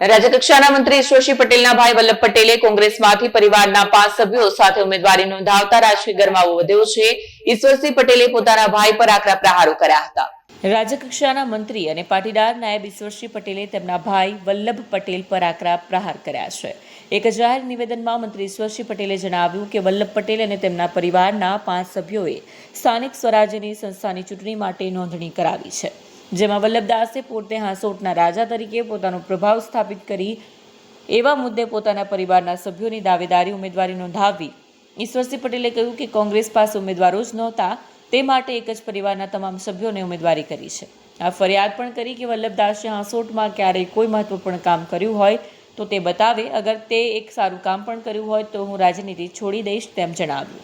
રાજ્યકક્ષાના મંત્રી ઈશ્વરસિંહ પટેલના ભાઈ વલ્લભ પટેલે કોંગ્રેસમાંથી પરિવારના 5 સભ્યો સાથે ઉમેદવારી નોંધાવતા રાજકીય ગરમાવો વધ્યો છે। ઈશ્વરસિંહ પટેલે પોતાના ભાઈ પર આકરા પ્રહારો કર્યા હતા। રાજ્યકક્ષાના મંત્રી અને પાટીદાર નાયબ ઈશ્વરસિંહ પટેલે તેમના ભાઈ વલ્લભ પટેલ પર આકરા પ્રહાર કર્યા છે। એક જાહેર નિવેદનમાં મંત્રી ઈશ્વરસિંહ પટેલે જણાવ્યું કે વલ્લભ પટેલ અને તેમના પરિવારના 5 સભ્યોએ સ્થાનિક સ્વરાજ્યની સંસ્થાની ચૂંટણી માટે નોંધણી કરાવી છે, જેમાં વલ્લભદાસે પોતે હાંસોટના રાજા તરીકે પોતાનો પ્રભાવ સ્થાપિત કરી એવા મુદ્દે પોતાના પરિવારના સભ્યોની દાવેદારી ઉમેદવારી નોંધાવી। ઈશ્વરસિંહ પટેલે કહ્યું કે કોંગ્રેસ પાસે ઉમેદવારો જ નહોતા, તે માટે એક જ પરિવારના તમામ સભ્યોને ઉમેદવારી કરી છે। આ ફરિયાદ પણ કરી કે વલ્લભદાસે હાંસોટમાં ક્યારેય કોઈ મહત્વપૂર્ણ કામ કર્યું હોય તો તે બતાવે, અગર તે એક સારું કામ પણ કર્યું હોય તો હું રાજનીતિ છોડી દઈશ, તેમ જણાવ્યું।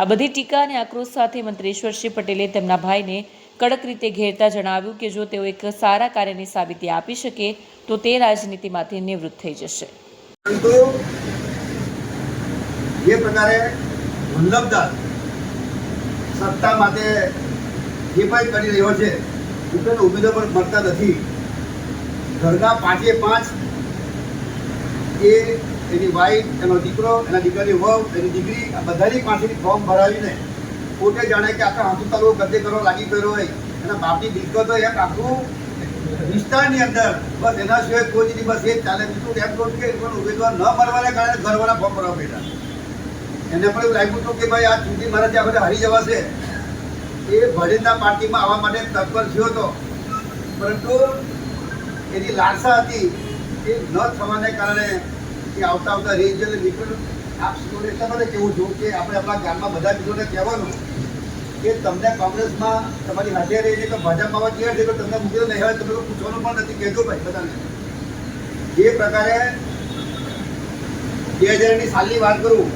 આ બધી ટીકા અને આક્રોશ સાથે મંત્રી ઈશ્વરસિંહ પટેલે તેમના ભાઈને કડક રીતે ઘેરતા જણાવ્યું કે જો તેઓ એક સારા કાર્યની સાબિતી આપી શકે તો તે રાજનીતિમાંથી નિવૃત્ત થઈ જશે। પરંતુ જે પ્રકારે વલ્લભદાસ સત્તા માટે જે પણ કરી રહ્યો છે તેને ઉમેદવાર પણ મળતા નથી। ઘરના 5 એ એની વાઈફ, એનો દીકરો, એના દીકરાની વહુ, એની દીકરી, આ બધાની પાસેથી ફોર્મ ભરાવીને પોતે જાણે કે આખા હાંસુ તાલુકો કબજે કરવા લાગી ગયો હોય, એના બાપની મિલકતો એક આખું વિસ્તારની અંદર બસ એના સિવાય કોઈ નહીં, બસ એ ચાલે। બીજું એમ કહું કે પણ ઉમેદવાર ન મળવાને કારણે ઘરવાળા ફોર્મ ભરવા બેઠા। એને પણ એવું લાગ્યું હતું કે ભાઈ આ ચૂંટણી મારે ત્યાં બધા હારી જવાશે। એ ભારતીય પાર્ટીમાં આવવા માટે તત્પર થયો હતો, પરંતુ એની લાલસા હતી એ ન થવાને કારણે એ આવતા રિજનલ મિત્રો આપ સૌને એટલા માટે કહેવું છું કે આપણે આપણા ગામમાં બધા મિત્રોને કહેવાનું કે તમને કોંગ્રેસમાં તમારી હાજર રહીને તો ભાજપમાં આવવા તૈયાર છે, તો તમને મૂકી નહીં હોય, તમે પૂછવાનું પણ નથી, કહેજો ભાઈ બધાને। જે પ્રકારે 2000ની સાલની વાત કરું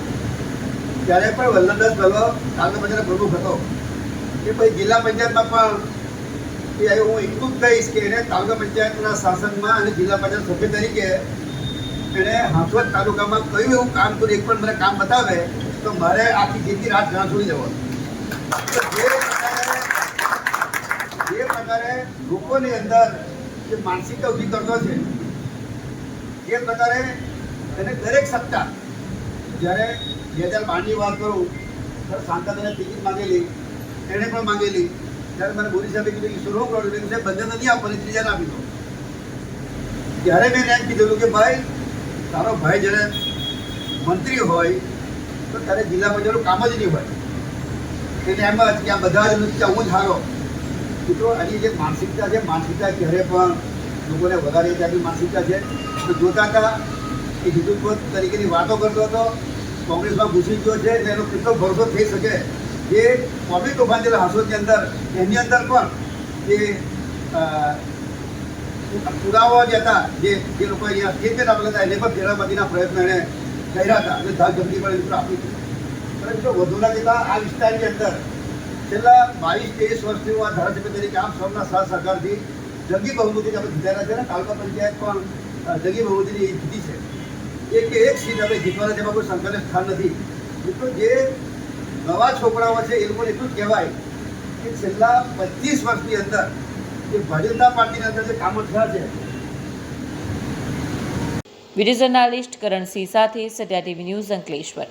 ત્યારે પણ વલ્લભદાસ પહેલો તાલુકા પંચાયતનો પ્રમુખ હતો। એ પછી જિલ્લા પંચાયતમાં પણ એ હું એટલું જ કહીશ કે એને તાલુકા પંચાયતના શાસનમાં અને જિલ્લા પંચાયત સભ્ય તરીકે એણે હાંસોદ તાલુકામાં કયું એવું કામ કર્યું, એક પણ મને કામ બતાવે તો મારે આખી જિંદગી રાત ઘણા છોડી જવાનું। જે પ્રકારે લોકોની અંદર જે માનસિકતા ઊભી કરતો છે, એ પ્રકારે એને દરેક સત્તા, જ્યારે 2012ની વાત કરું ત્યારે શાંતાબેને ટિકિટ માંગેલી, એણે પણ માંગેલી, ત્યારે મને મોદી સાહેબે કીધું કે શું કરું, એટલે સાહેબ બંને નથી આપવાની, ત્રીજાને આપી દો। ત્યારે મેં એમ કીધેલું કે ભાઈ તારો ભાઈ જ્યારે મંત્રી હોય તો ત્યારે જિલ્લા પંચાયતનું કામ જ નહીં હોય, એને એમ જ કે આ બધા જ નથી, હું જ હારો। મિત્રો આની જે માનસિકતા છે, માનસિકતા ક્યારે પણ લોકોને વધારે ત્યાંની માનસિકતા છે। તો જોતા હતા એ હિન્દુત્વ તરીકેની વાતો કરતો હતો, કોંગ્રેસમાં ઘૂસી ગયો છે, એટલે એનો કેટલો ભરોસો થઈ શકે। જે કોમી તોફાન છે હાંસોદની અંદર, એની અંદર પણ જે પુરાવા જે હતા, જે લોકો અહીંયા સ્ટેટમેન્ટ આપેલા હતા, એને પણ ફેરવવાના પ્રયત્નો એણે કર્યા હતા અને ધાક ધમકી પણ મિત્રો આપી હતી। પરંતુ વધુના જતાં આ વિસ્તારની અંદર છેલ્લા 22-23 વર્ષથી હું આ ધારાસભ્ય તરીકે આપ સૌના સાથ સહકારથી જંગી બહુમતીથી આપણે જીતાયેલા છે ને તાલુકા પંચાયત પણ જંગી બહુમતીની જીતી છે। એક સીટ આપણે જીતવાના, જેમાં કોઈ સંકલ્પ સ્થાન નથી। મિત્રો જે નવા છોકરાઓ છે એ લોકોને એટલું જ કહેવાય કે છેલ્લા 25 વર્ષની અંદર જે ભારતીય પાર્ટીની અંદર જે કામો થયા છે। વિડીયો જર્નાલિસ્ટ કરણસિંહ સાથે સત્યા ટીવી ન્યૂઝ અંકલેશ્વર।